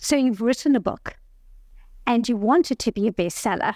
So you've written a book and you want it to be a bestseller.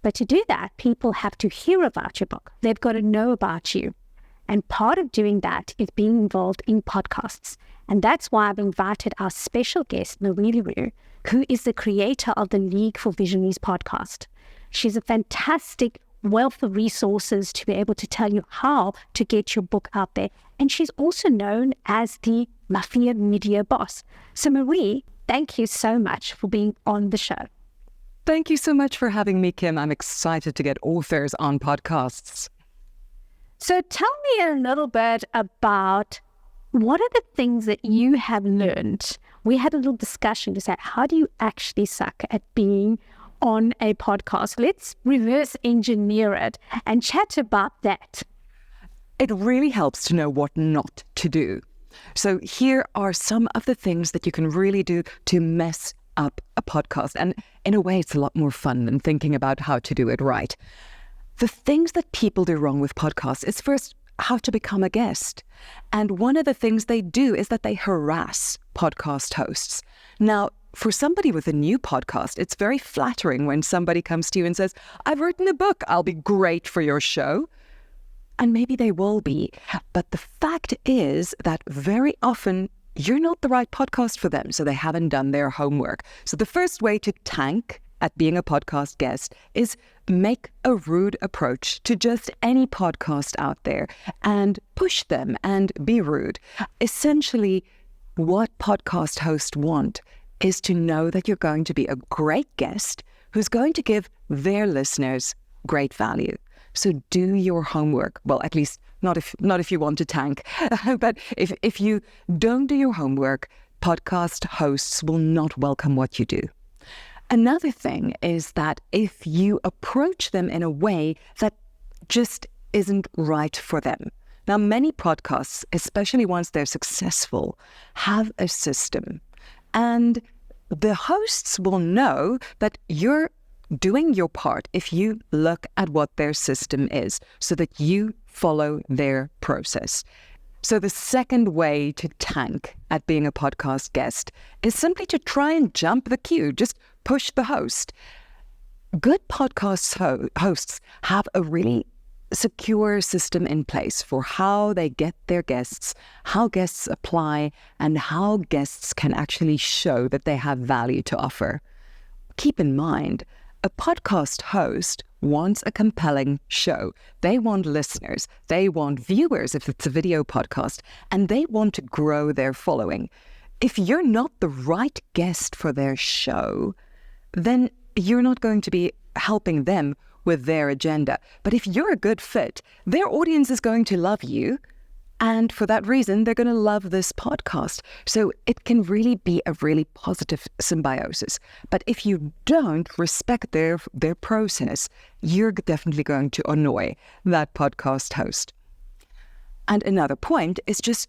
But to do that, people have to hear about your book. They've got to know about you. And part of doing that is being involved in podcasts. And that's why I've invited our special guest, Marie Roux, who is the creator of the League for Visionaries podcast. She's a fantastic wealth of resources to be able to tell you how to get your book out there. And she's also known as the Mafia Media Boss. So Marie, thank you so much for being on the show. Thank you so much for having me, Kim. I'm excited to get authors on podcasts. So tell me a little bit about what are the things that you have learned. We had a little discussion to say, how do you actually suck at being on a podcast? Let's reverse engineer it and chat about that. It really helps to know what not to do. So here are some of the things that you can really do to mess up a podcast. And in a way, it's a lot more fun than thinking about how to do it right. The things that people do wrong with podcasts is first how to become a guest. And one of the things they do is that they harass podcast hosts. Now, for somebody with a new podcast, it's very flattering when somebody comes to you and says, I've written a book, I'll be great for your show. And maybe they will be. But the fact is that very often you're not the right podcast for them, so they haven't done their homework. So the first way to tank at being a podcast guest is make a rude approach to just any podcast out there and push them and be rude. Essentially, what podcast hosts want is to know that you're going to be a great guest who's going to give their listeners great value. So do your homework. Well, at least not if you want to tank. But if you don't do your homework, podcast hosts will not welcome what you do. Another thing is that if you approach them in a way that just isn't right for them. Now, many podcasts, especially once they're successful, have a system. And the hosts will know that you're doing your part if you look at what their system is so that you follow their process. So the second way to tank at being a podcast guest is simply to try and jump the queue, just push the host. Good podcast hosts have a really secure system in place for how they get their guests, how guests apply, and how guests can actually show that they have value to offer. Keep in mind, a podcast host wants a compelling show. They want listeners. They want viewers if it's a video podcast, and they want to grow their following. If you're not the right guest for their show, then you're not going to be helping them with their agenda. But if you're a good fit, their audience is going to love you. And for that reason, they're going to love this podcast. So it can really be a really positive symbiosis. But if you don't respect their process, you're definitely going to annoy that podcast host. And another point is just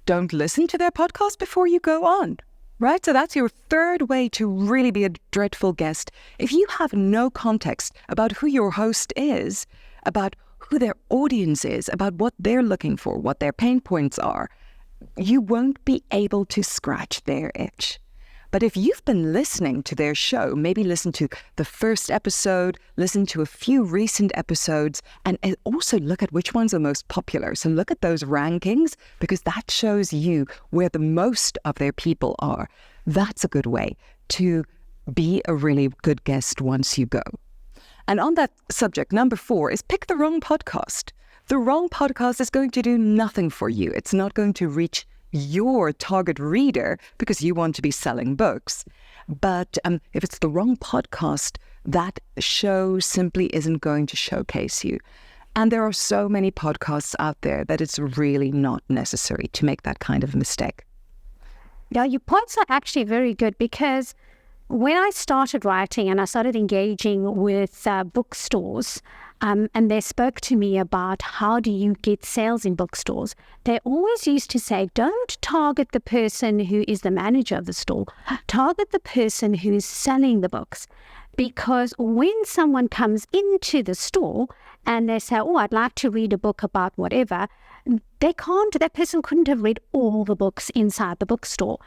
don't listen to their podcast before you go on. Right? So that's your third way to really be a dreadful guest. If you have no context about who your host is, about who their audience is, about what they're looking for, what their pain points are, you won't be able to scratch their itch. But if you've been listening to their show, maybe listen to the first episode, listen to a few recent episodes, and also look at which ones are most popular. So look at those rankings, because that shows you where the most of their people are. That's a good way to be a really good guest once you go. And on that subject, number 4 is pick the wrong podcast. The wrong podcast is going to do nothing for you. It's not going to reach your target reader because you want to be selling books. But if it's the wrong podcast, that show simply isn't going to showcase you. And there are so many podcasts out there that it's really not necessary to make that kind of mistake. Yeah, your points are actually very good, because when I started writing and I started engaging with bookstores, and they spoke to me about how do you get sales in bookstores, they always used to say, don't target the person who is the manager of the store, target the person who is selling the books. Because when someone comes into the store and they say, oh, I'd like to read a book about whatever, that person couldn't have read all the books inside the bookstore.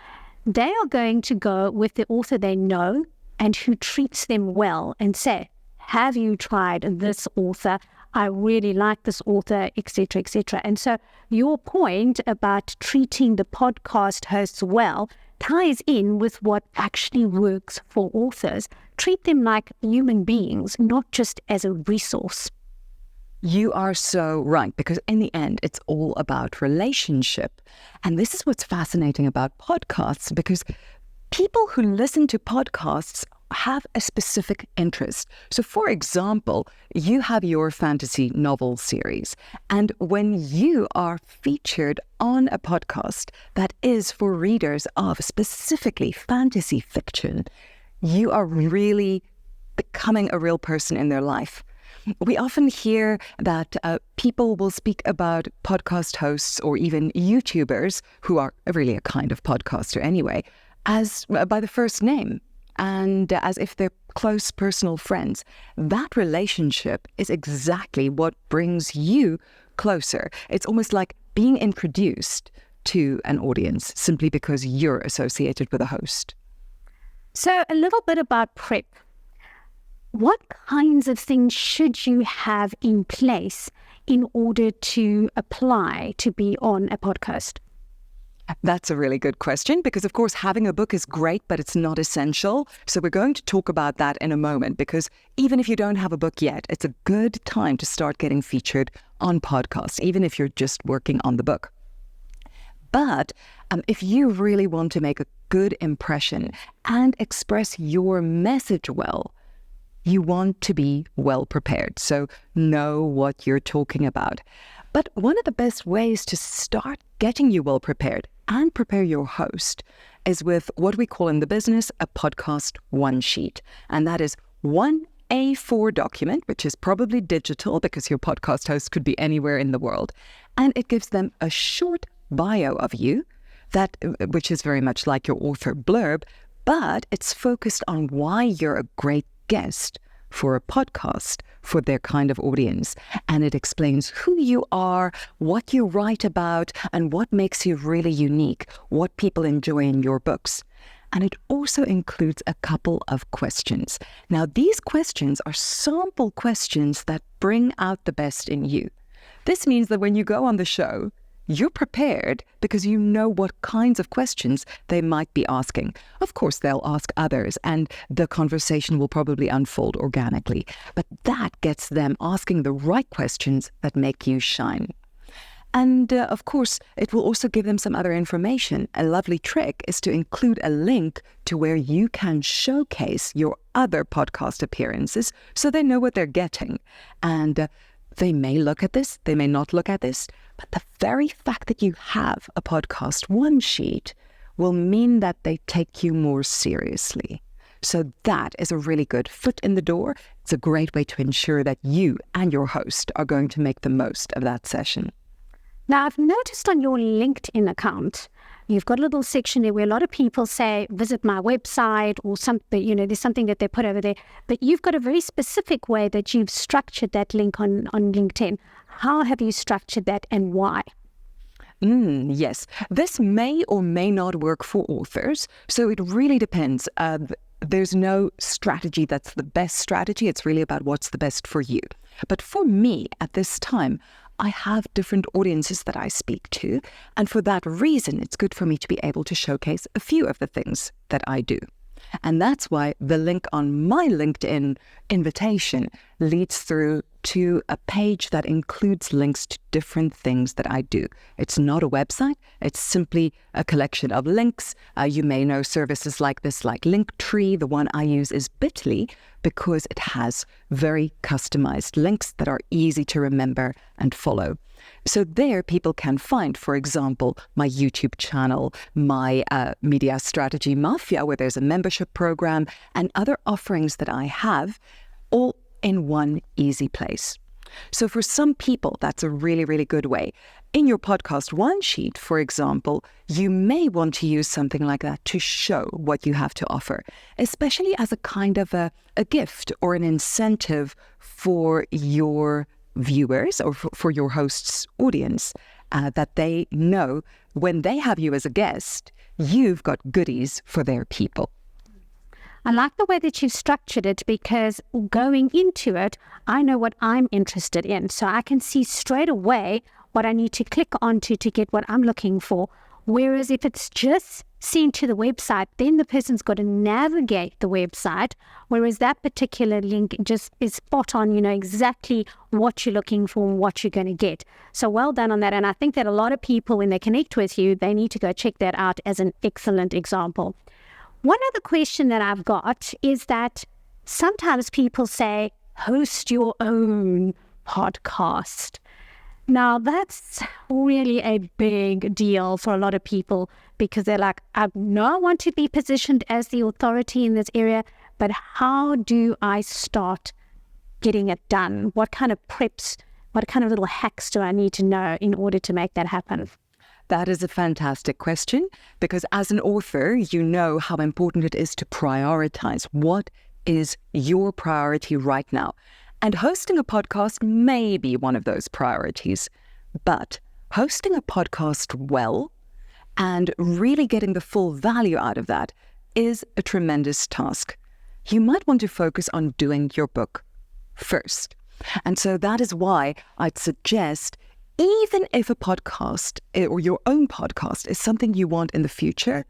They are going to go with the author they know and who treats them well and say, have you tried this author? I really like this author, etc., etc. And so your point about treating the podcast hosts well ties in with what actually works for authors. Treat them like human beings, not just as a resource. You are so right, because in the end, it's all about relationship. And this is what's fascinating about podcasts, because people who listen to podcasts have a specific interest. So, for example, you have your fantasy novel series, and when you are featured on a podcast that is for readers of specifically fantasy fiction, you are really becoming a real person in their life. We often hear that people will speak about podcast hosts or even YouTubers, who are really a kind of podcaster anyway, as by the first name, and as if they're close personal friends. That relationship is exactly what brings you closer. It's almost like being introduced to an audience simply because you're associated with a host. So a little bit about prep. What kinds of things should you have in place in order to apply to be on a podcast? That's a really good question, because of course having a book is great, but it's not essential. So we're going to talk about that in a moment, because even if you don't have a book yet, it's a good time to start getting featured on podcasts, even if you're just working on the book. But if you really want to make a good impression and express your message well, you want to be well prepared. So know what you're talking about. But one of the best ways to start getting you well prepared and prepare your host is with what we call in the business a podcast one sheet. And that is one A4 document, which is probably digital because your podcast host could be anywhere in the world. And it gives them a short bio of you, which is very much like your author blurb, but it's focused on why you're a great guest for a podcast for their kind of audience. And it explains who you are, what you write about, and what makes you really unique, what people enjoy in your books. And it also includes a couple of questions. Now, these questions are sample questions that bring out the best in you. This means that when you go on the show, you're prepared because you know what kinds of questions they might be asking. Of course, they'll ask others and the conversation will probably unfold organically. But that gets them asking the right questions that make you shine. And of course, it will also give them some other information. A lovely trick is to include a link to where you can showcase your other podcast appearances so they know what they're getting. And they may look at this, they may not look at this, but the very fact that you have a podcast one sheet will mean that they take you more seriously. So that is a really good foot in the door. It's a great way to ensure that you and your host are going to make the most of that session. Now, I've noticed on your LinkedIn account, you've got a little section there where a lot of people say, visit my website or something, there's something that they put over there. But you've got a very specific way that you've structured that link on LinkedIn. How have you structured that and why? Yes, this may or may not work for authors. So it really depends. There's no strategy that's the best strategy. It's really about what's the best for you. But for me at this time, I have different audiences that I speak to. And for that reason, it's good for me to be able to showcase a few of the things that I do. And that's why the link on my LinkedIn invitation leads through to a page that includes links to different things that I do. It's not a website. It's simply a collection of links. You may know services like this, like Linktree. The one I use is Bitly because it has very customized links that are easy to remember and follow. So there people can find, for example, my YouTube channel, my Media Strategy Mafia, where there's a membership program and other offerings that I have, all in one easy place. So for some people, that's a really, really good way. In your podcast one sheet, for example, you may want to use something like that to show what you have to offer, especially as a kind of a gift or an incentive for your viewers or for your host's audience. that they know when they have you as a guest, you've got goodies for their people. I like the way that you've structured it, because going into it, I know what I'm interested in. So I can see straight away what I need to click onto to get what I'm looking for. Whereas if it's just sent to the website, then the person's got to navigate the website, whereas that particular link just is spot on, you know exactly what you're looking for and what you're going to get. So well done on that. And I think that a lot of people, when they connect with you, they need to go check that out as an excellent example. One other question that I've got is that sometimes people say, host your own podcast. Now, that's really a big deal for a lot of people, because they're like, I know I want to be positioned as the authority in this area, but how do I start getting it done? What kind of preps, what kind of little hacks do I need to know in order to make that happen? That is a fantastic question, because as an author, you know how important it is to prioritize. What is your priority right now? And hosting a podcast may be one of those priorities, but hosting a podcast well and really getting the full value out of that is a tremendous task. You might want to focus on doing your book first. And so that is why I'd suggest, even if a podcast or your own podcast is something you want in the future,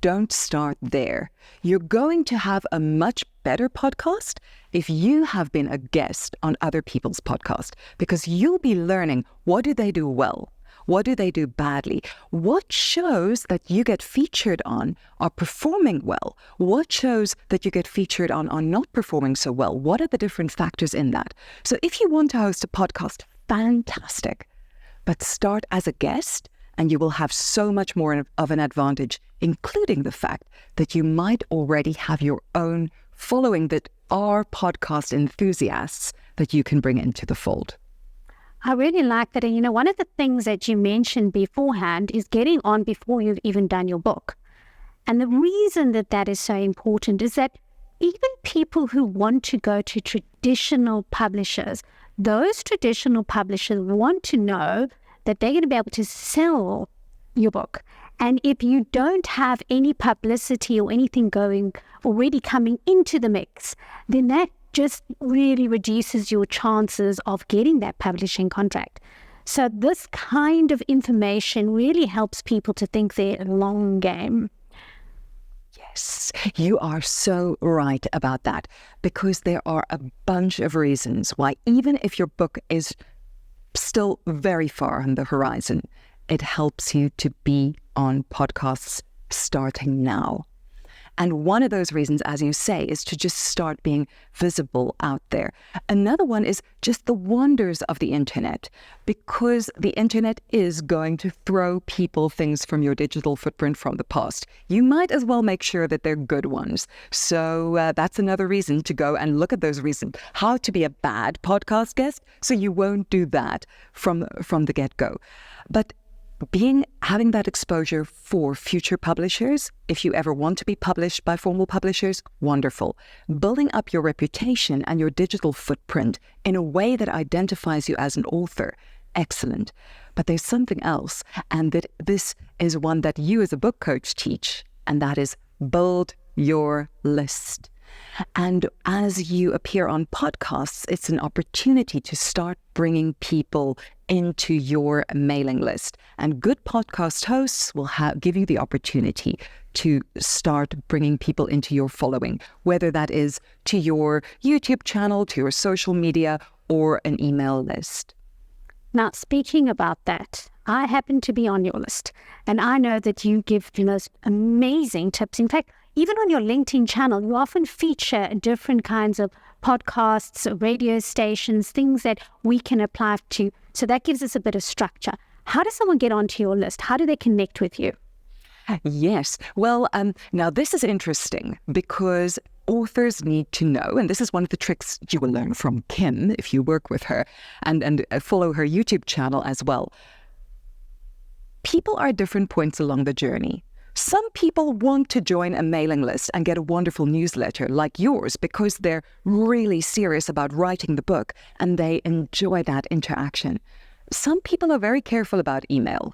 don't start there. You're going to have a much better podcast if you have been a guest on other people's podcast, because you'll be learning, what do they do well? What do they do badly? What shows that you get featured on are performing well? What shows that you get featured on are not performing so well? What are the different factors in that? So if you want to host a podcast, fantastic. But start as a guest, and you will have so much more of an advantage, including the fact that you might already have your own following that are podcast enthusiasts that you can bring into the fold. I really like that. And, you know, one of the things that you mentioned beforehand is getting on before you've even done your book. And the reason that that is so important is that even people who want to go to traditional publishers, those traditional publishers want to know that they're going to be able to sell your book. And if you don't have any publicity or anything already coming into the mix, then that just really reduces your chances of getting that publishing contract. So this kind of information really helps people to think they're a long game. Yes, you are so right about that, because there are a bunch of reasons why, even if your book is still very far on the horizon, it helps you to be on podcasts starting now. And one of those reasons, as you say, is to just start being visible out there. Another one is just the wonders of the internet, because the internet is going to throw people things from your digital footprint from the past. You might as well make sure that they're good ones. So that's another reason to go and look at those reasons. How to be a bad podcast guest, so you won't do that from the get-go. But having that exposure for future publishers, if you ever want to be published by formal publishers, wonderful. Building up your reputation and your digital footprint in a way that identifies you as an author, excellent. But there's something else, and that this is one that you as a book coach teach, and that is build your list. And as you appear on podcasts, it's an opportunity to start bringing people into your mailing list. And good podcast hosts will give you the opportunity to start bringing people into your following, whether that is to your YouTube channel, to your social media, or an email list. Now, speaking about that, I happen to be on your list, and I know that you give the most amazing tips. In fact, even on your LinkedIn channel, you often feature different kinds of podcasts, radio stations, things that we can apply to. So that gives us a bit of structure. How does someone get onto your list? How do they connect with you? Yes. Well, now this is interesting, because authors need to know, and this is one of the tricks you will learn from Kim if you work with her and follow her YouTube channel as well. People are at different points along the journey. Some people want to join a mailing list and get a wonderful newsletter like yours because they're really serious about writing the book and they enjoy that interaction. some people are very careful about email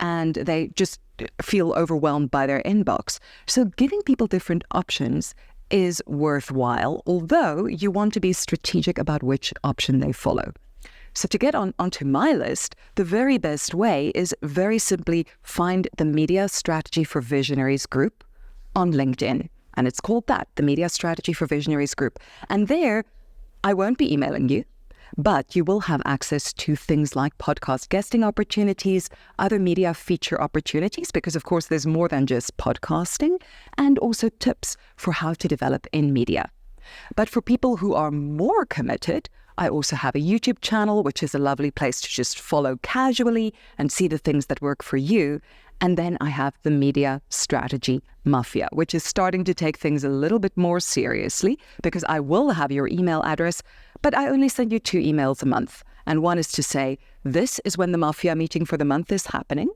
and they just feel overwhelmed by their inbox. So giving people different options is worthwhile, although you want to be strategic about which option they follow. So to get onto my list, the very best way is very simply find the Media Strategy for Visionaries group on LinkedIn. And it's called that, the Media Strategy for Visionaries group. And there, I won't be emailing you, but you will have access to things like podcast guesting opportunities, other media feature opportunities, because of course there's more than just podcasting, and also tips for how to develop in media. But for people who are more committed, I also have a YouTube channel, which is a lovely place to just follow casually and see the things that work for you. And then I have the Media Strategy Mafia, which is starting to take things a little bit more seriously, because I will have your email address, but I only send you 2 emails a month. And one is to say, this is when the Mafia meeting for the month is happening.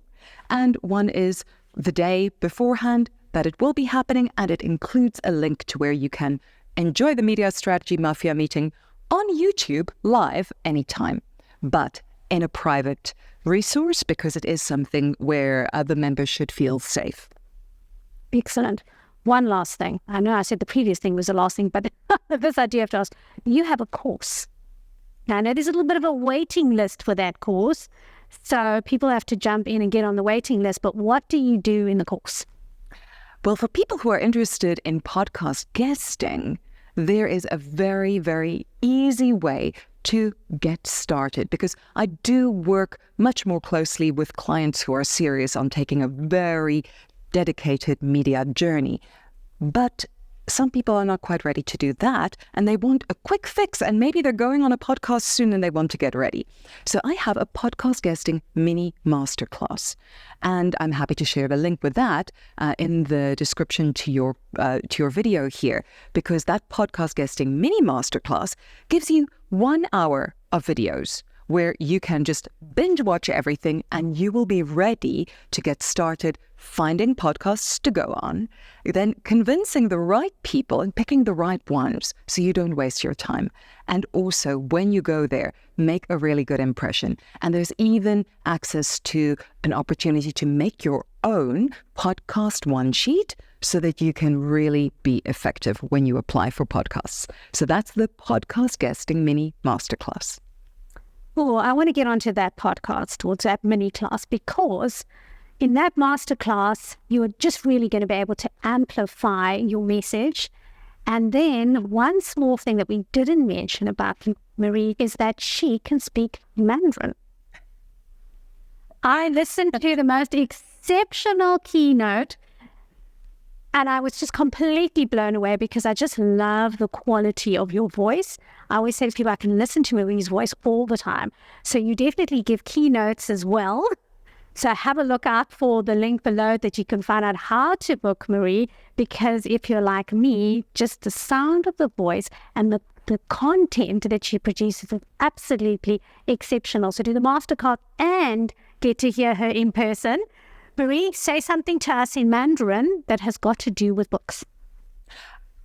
And one is the day beforehand that it will be happening, and it includes a link to where you can enjoy the Media Strategy Mafia meeting on YouTube live anytime, but in a private resource, because it is something where the members should feel safe. Excellent. One last thing. I know I said the previous thing was the last thing, but this I do have to ask. You have a course. Now, I know there's a little bit of a waiting list for that course, so people have to jump in and get on the waiting list, but what do you do in the course? Well, for people who are interested in podcast guesting, there is a very, very easy way to get started, because I do work much more closely with clients who are serious on taking a very dedicated media journey. But some people are not quite ready to do that, and they want a quick fix, and maybe they're going on a podcast soon and they want to get ready. So I have a podcast guesting mini masterclass, and I'm happy to share the link with that in the description to your video here, because that podcast guesting mini masterclass gives you 1 hour of videos where you can just binge watch everything, and you will be ready to get started finding podcasts to go on, then convincing the right people and picking the right ones so you don't waste your time. And also, when you go there, make a really good impression. And there's even access to an opportunity to make your own podcast one sheet so that you can really be effective when you apply for podcasts. So that's the podcast guesting mini masterclass. Oh, I want to get onto that podcast or that mini class, because in that masterclass, you are just really going to be able to amplify your message. And then one small thing that we didn't mention about Marie is that she can speak Mandarin. I listened to the most exceptional keynote, and I was just completely blown away, because I just love the quality of your voice. I always say to people, I can listen to Marie's voice all the time. So you definitely give keynotes as well. So have a look out for the link below that you can find out how to book Marie, because if you're like me, just the sound of the voice and the content that she produces is absolutely exceptional. So do the masterclass and get to hear her in person. Marie, say something to us in Mandarin that has got to do with books.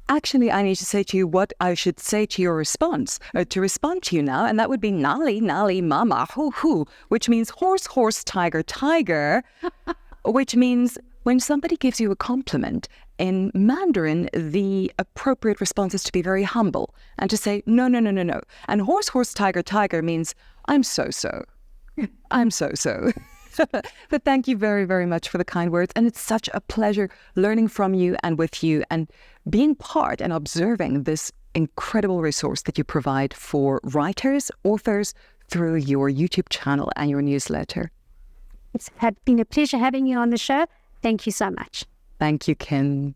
Actually, I need to say to you what I should say to your response, to respond to you now, and that would be nali, nali, mama, hoo, hoo, which means horse, horse, tiger, tiger, which means when somebody gives you a compliment, in Mandarin, the appropriate response is to be very humble and to say, no, no, no, no, no. And horse, horse, tiger, tiger means, I'm so-so. I'm so-so. But thank you very, very much for the kind words. And it's such a pleasure learning from you and with you and being part and observing this incredible resource that you provide for writers, authors through your YouTube channel and your newsletter. It's been a pleasure having you on the show. Thank you so much. Thank you, Kim.